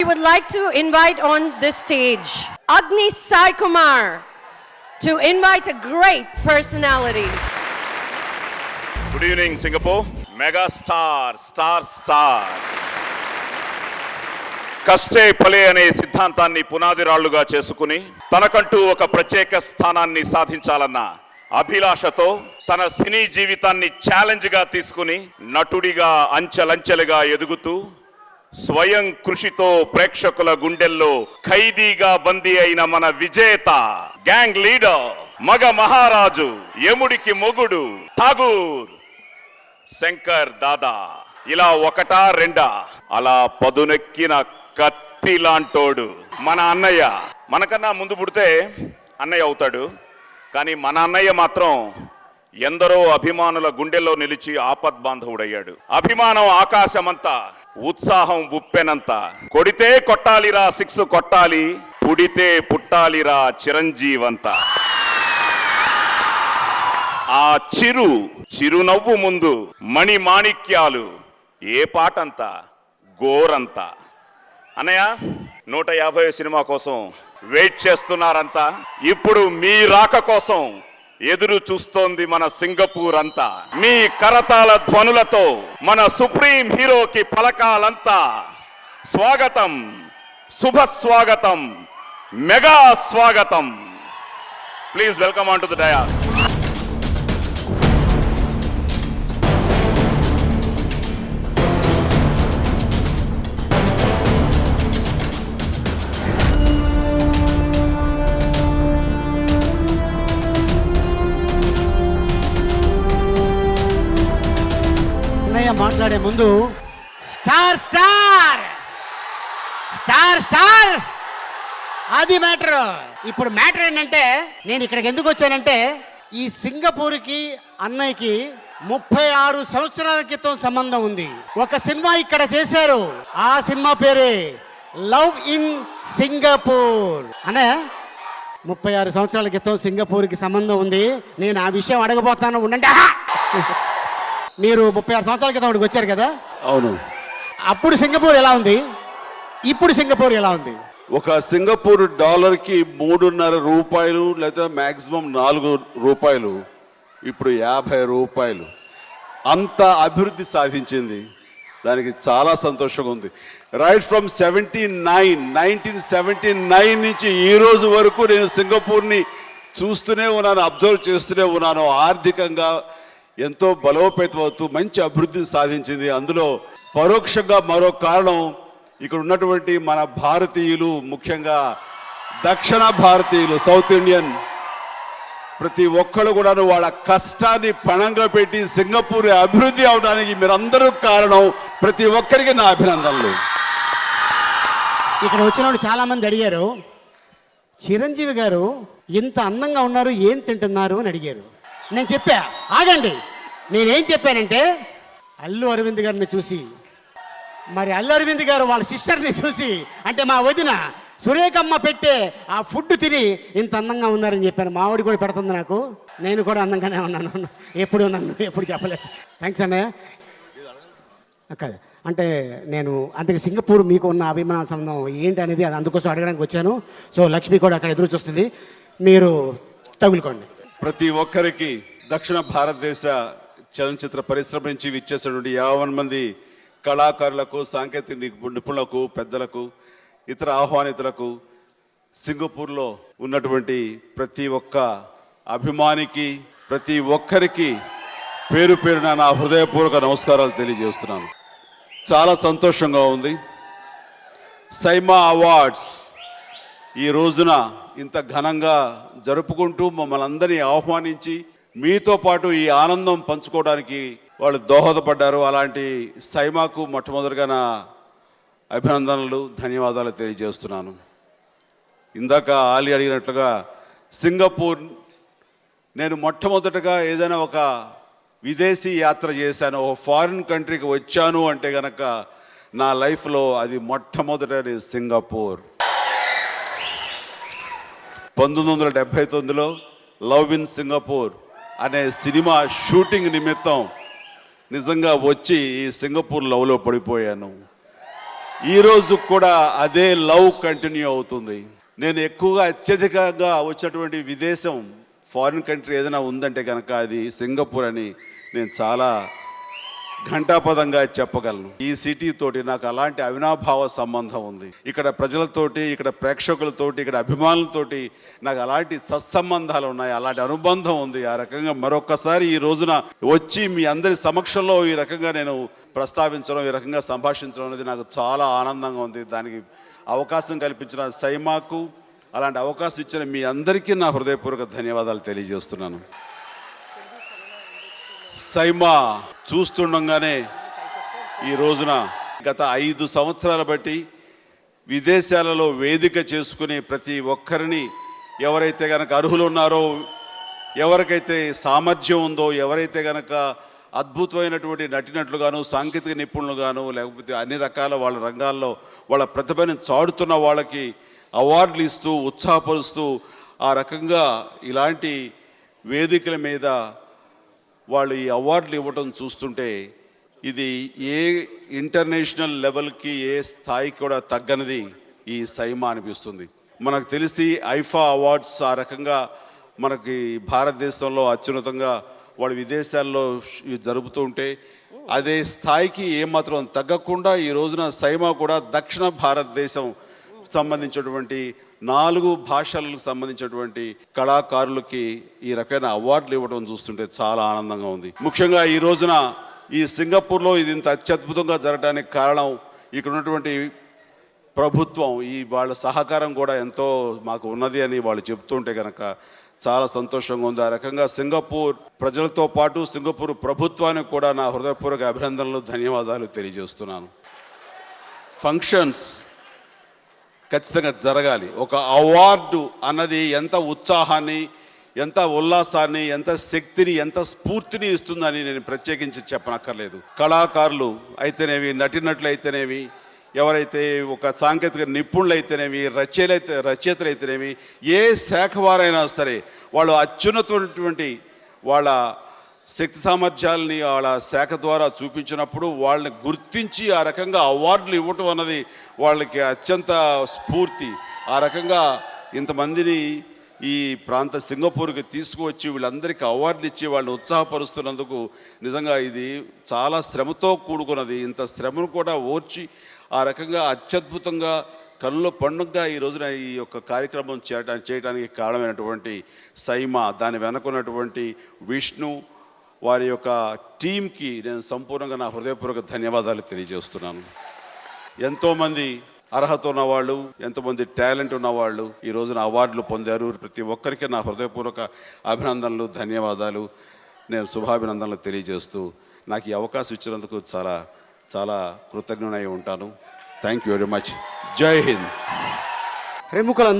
would like to invite on this stage Agni Sai Kumar to invite a great personality. Good evening, Singapore. Mega star. కష్టే Phale అనే సిద్ధాంతాన్ని పునాది రాళ్లుగా చేసుకుని తనకంటూ ఒక ప్రత్యేక స్థానాన్ని సాధించాలన్న అభిలాషతో తన సినీ జీవితాన్ని ఛాలెంజ్ గా తీసుకుని నటుడిగా అంచెలంచెలుగా ఎదుగుతూ స్వయం కృషితో ప్రేక్షకుల గుండెల్లో ఖైదీగా బందీ అయిన మన విజేత, గ్యాంగ్ లీడర్, మగ మహారాజు, యముడికి మొగుడు, ఠాగూర్ శంకర్ దాదా. ఇలా ఒకటా రెండా, అలా పదునెక్కిన కత్తి లాంటోడు మన అన్నయ్య. మనకన్నా ముందు పుడితే అన్నయ్య అవుతాడు, కానీ మన అన్నయ్య మాత్రం ఎందరో అభిమానుల గుండెల్లో నిలిచి ఆపద్బాంధవుడయ్యాడు. అభిమానం ఆకాశమంతా, ఉత్సాహం ఉప్పెనంత. కొడితే కొట్టాలిరా సిక్స్ కొట్టాలి, పుడితే పుట్టాలిరా చిరంజీవంత. ఆ చిరునవ్వు ముందు మణి మాణిక్యాలు ఏ పాటంతా గోరంతా. అన్నయ్య 150 సినిమా కోసం వెయిట్ చేస్తున్నారంతా. ఇప్పుడు మీ రాక కోసం ఎదురు చూస్తోంది మన సింగపూర్ అంతా. మీ కరతాళ ధ్వనులతో మన సుప్రీం హీరోకి పలకాలంతా. స్వాగతం, శుభ స్వాగతం, మెగా స్వాగతం. Please welcome on to the dais. మాట్లాడే ముందు స్టార్ స్టార్ స్టార్ స్టార్ అది మ్యాటర్. ఇప్పుడు మ్యాటర్ ఏంటంటే, నేను ఇక్కడికి ఎందుకు వచ్చానంటే, ఈ సింగపూర్కి అన్నయ్యకి 36 సంవత్సరాల క్రితం సంబంధం ఉంది. ఒక సినిమా ఇక్కడ చేశారు, ఆ సినిమా పేరే లవ్ ఇన్ సింగపూర్. అనే 36 సంవత్సరాల క్రితం సింగపూర్కి సంబంధం ఉంది. నేను ఆ విషయం అడగబోతున్నాను, ఉండండి. మీరు 36 సంవత్సరాల క్రితం అక్కడికి వచ్చారు కదా? అవును. అప్పుడు సింగపూర్ ఎలా ఉంది, ఇప్పుడు సింగపూర్ ఎలా ఉంది? ఒక సింగపూర్ డాలర్కి 3.5 రూపాయలు, లేదా మ్యాక్సిమం 4 రూపాయలు. ఇప్పుడు 50 రూపాయలు. అంత అభివృద్ధి సాధించింది. దానికి చాలా సంతోషంగా ఉంది. రైట్ ఫ్రమ్ 1979 నుంచి ఈ రోజు వరకు నేను సింగపూర్ని చూస్తూనే ఉన్నాను, అబ్జర్వ్ చేస్తూనే ఉన్నాను. ఆర్థికంగా ఎంతో బలోపేతం అవుతూ మంచి అభివృద్ధిని సాధించింది. అందులో పరోక్షంగా మరో కారణం, ఇక్కడ ఉన్నటువంటి మన భారతీయులు, ముఖ్యంగా దక్షిణ భారతీయులు, సౌత్ ఇండియన్, ప్రతి ఒక్కరు కూడా వాళ్ళ కష్టాన్ని పణంగా పెట్టి సింగపూర్ అభివృద్ధి అవడానికి మీరందరూ కారణం. ప్రతి ఒక్కరికి నా అభినందనలు. ఇక్కడ వచ్చిన వాళ్ళు చాలా మంది అడిగారు, చిరంజీవి గారు ఇంత అందంగా ఉన్నారు, ఏం తింటున్నారు అని అడిగారు. నేను చెప్పా, ఆగండి. నేనేం చెప్పానంటే, అల్లు అరవింద్ గారిని చూసి, మరి అల్లు అరవింద్ గారు వాళ్ళ సిస్టర్ని చూసి, అంటే మా వదిన సురేఖమ్మ పెట్టే ఆ ఫుడ్ తిని ఇంత అందంగా ఉన్నారని చెప్పాను. మావిడి కూడా పెడుతుంది నాకు, నేను కూడా అందంగానే ఉన్నాను. ఎప్పుడు చెప్పలేదు. థ్యాంక్స్ అన్నయ్య. అక్క అంటే నేను అందుకే సింగపూర్ మీకు ఉన్న అభిమాన సంబంధం ఏంటి అనేది అది అందుకోసం అడగడానికి వచ్చాను. సో లక్ష్మి కూడా అక్కడ ఎదురు చూస్తుంది, మీరు తగులుకోండి. ప్రతి ఒక్కరికి దక్షిణ భారతదేశ చలనచిత్ర పరిశ్రమ నుంచి విచ్చేసినటువంటి 50 మంది కళాకారులకు, సాంకేతిక నిపుణులకు, పెద్దలకు, ఇతర ఆహ్వానితులకు, సింగపూర్లో ఉన్నటువంటి ప్రతి ఒక్క అభిమానికి, ప్రతి ఒక్కరికి పేరు పేరున నా హృదయపూర్వక నమస్కారాలు తెలియజేస్తున్నాను. చాలా సంతోషంగా ఉంది. సైమా అవార్డ్స్ ఈ రోజున ఇంత ఘనంగా జరుపుకుంటూ మమ్మల్ని అందరినీ ఆహ్వానించి మీతో పాటు ఈ ఆనందం పంచుకోవడానికి వాళ్ళు దోహదపడ్డారు. అలాంటి సైమాకు మొట్టమొదటిగా నా అభినందనలు, ధన్యవాదాలు తెలియజేస్తున్నాను. ఇందాక ఆలి అడిగినట్లుగా సింగపూర్ నేను మొట్టమొదటగా ఏదైనా ఒక విదేశీ యాత్ర చేశాను, ఒక ఫారిన్ కంట్రీకి వచ్చాను అంటే కనుక నా లైఫ్లో అది మొట్టమొదటి సింగపూర్. 1979లో లవ్ ఇన్ సింగపూర్ అనే సినిమా షూటింగ్ నిమిత్తం నిజంగా వచ్చి ఈ సింగపూర్ లవ్లో పడిపోయాను. ఈరోజు కూడా అదే లవ్ కంటిన్యూ అవుతుంది. నేను ఎక్కువగా అత్యధికంగా వచ్చినటువంటి విదేశం ఫారిన్ కంట్రీ ఏదైనా ఉందంటే కనుక అది సింగపూర్ అని నేను చాలా ఘంటాపదంగా చెప్పగలను. ఈ సిటీ తోటి నాకు అలాంటి అవినాభావ సంబంధం ఉంది. ఇక్కడ ప్రజలతోటి, ఇక్కడ ప్రేక్షకులతోటి, ఇక్కడ అభిమానులతోటి నాకు అలాంటి సత్సంబంధాలు ఉన్నాయి, అలాంటి అనుబంధం ఉంది. ఆ రకంగా మరొకసారి ఈ రోజున వచ్చి మీ అందరి సమక్షంలో ఈ రకంగా నేను ప్రస్తావించడం, ఈ రకంగా సంభాషించడం అనేది నాకు చాలా ఆనందంగా ఉంది. దానికి అవకాశం కల్పించిన సైమాకు, అలాంటి అవకాశం ఇచ్చిన మీ అందరికీ నా హృదయపూర్వక ధన్యవాదాలు తెలియజేస్తున్నాను. సైమా చూస్తుండగానే ఈ రోజున గత 5 సంవత్సరాల బట్టి విదేశాలలో వేదిక చేసుకుని ప్రతి ఒక్కరిని, ఎవరైతే కనుక అర్హులు ఉన్నారో, ఎవరికైతే సామర్థ్యం ఉందో, ఎవరైతే కనుక అద్భుతమైనటువంటి నటినట్లుగాను, సాంకేతిక నిపుణులుగాను, లేకపోతే అన్ని రకాల వాళ్ళ రంగాల్లో వాళ్ళ ప్రతిభను చాటుతున్న వాళ్ళకి అవార్డులు ఇస్తూ ఉత్సాహపరుస్తూ, ఆ రకంగా ఇలాంటి వేదికల మీద వాళ్ళు ఈ అవార్డులు ఇవ్వటం చూస్తుంటే ఇది ఏ ఇంటర్నేషనల్ లెవెల్కి, ఏ స్థాయికి కూడా తగ్గనిది ఈ సైమా అనిపిస్తుంది. మనకు తెలిసి ఐఫా అవార్డ్స్ ఆ రకంగా మనకి భారతదేశంలో అత్యున్నతంగా వాడు విదేశాల్లో జరుపుతూ ఉంటే అదే స్థాయికి ఏమాత్రం తగ్గకుండా ఈ రోజున సైమా కూడా దక్షిణ భారతదేశం సంబంధించినటువంటి 4 భాషలకు సంబంధించినటువంటి కళాకారులకి ఈ రకమైన అవార్డులు ఇవ్వడం చూస్తుంటే చాలా ఆనందంగా ఉంది. ముఖ్యంగా ఈ రోజున ఈ సింగపూర్లో ఇది ఇంత అత్యద్భుతంగా జరగడానికి కారణం ఇక్కడ ఉన్నటువంటి ప్రభుత్వం, ఈ వాళ్ళ సహకారం కూడా ఎంతో మాకు ఉన్నది అని వాళ్ళు చెప్తుంటే కనుక చాలా సంతోషంగా ఉంది. ఆ రకంగా సింగపూర్ ప్రజలతో పాటు సింగపూర్ ప్రభుత్వానికి కూడా నా హృదయపూర్వక అభినందనలు, ధన్యవాదాలు తెలియజేస్తున్నాను. ఫంక్షన్స్ ఖచ్చితంగా జరగాలి. ఒక అవార్డు అన్నది ఎంత ఉత్సాహాన్ని, ఎంత ఉల్లాసాన్ని, ఎంత శక్తిని, ఎంత స్ఫూర్తిని ఇస్తుందని నేను ప్రత్యేకించి చెప్పనక్కర్లేదు. కళాకారులు అయితేనేవి, నటినట్లు అయితేనేవి, ఎవరైతే ఒక సాంకేతిక నిపుణులు అయితేనేవి, రచయితలు అయితేనేవి, ఏ శాఖ వారైనా సరే వాళ్ళు అత్యున్నతమైనటువంటి వాళ్ళ శక్తి సామర్థ్యాలని వాళ్ళ శాఖ ద్వారా చూపించినప్పుడు వాళ్ళని గుర్తించి ఆ రకంగా అవార్డులు ఇవ్వటం అన్నది వాళ్ళకి అత్యంత స్ఫూర్తి. ఆ రకంగా ఇంతమందిని ఈ ప్రాంత సింగపూర్కి తీసుకువచ్చి వీళ్ళందరికీ అవార్డులు ఇచ్చి వాళ్ళని ఉత్సాహపరుస్తున్నందుకు నిజంగా ఇది చాలా శ్రమతో కూడుకున్నది. ఇంత శ్రమను కూడా ఓర్చి ఆ రకంగా అత్యద్భుతంగా కళ్ళలో పండుగగా ఈ రోజున ఈ యొక్క కార్యక్రమం చేయడానికి కారణమైనటువంటి సైమా, దాని వెనుకున్నటువంటి విష్ణు, వారి యొక్క టీంకి నేను సంపూర్ణంగా నా హృదయపూర్వక ధన్యవాదాలు తెలియజేస్తున్నాను. ఎంతోమంది అర్హత ఉన్నవాళ్ళు, ఎంతోమంది టాలెంట్ ఉన్నవాళ్ళు ఈ రోజున అవార్డులు పొందారు. ప్రతి ఒక్కరికి నా హృదయపూర్వక అభినందనలు, ధన్యవాదాలు, నేను శుభాభినందనలు తెలియజేస్తూ నాకు ఈ అవకాశం ఇచ్చినందుకు చాలా చాలా కృతజ్ఞునై ఉంటాను. Thank you very much. జై హింద్. ప్రముఖులందరూ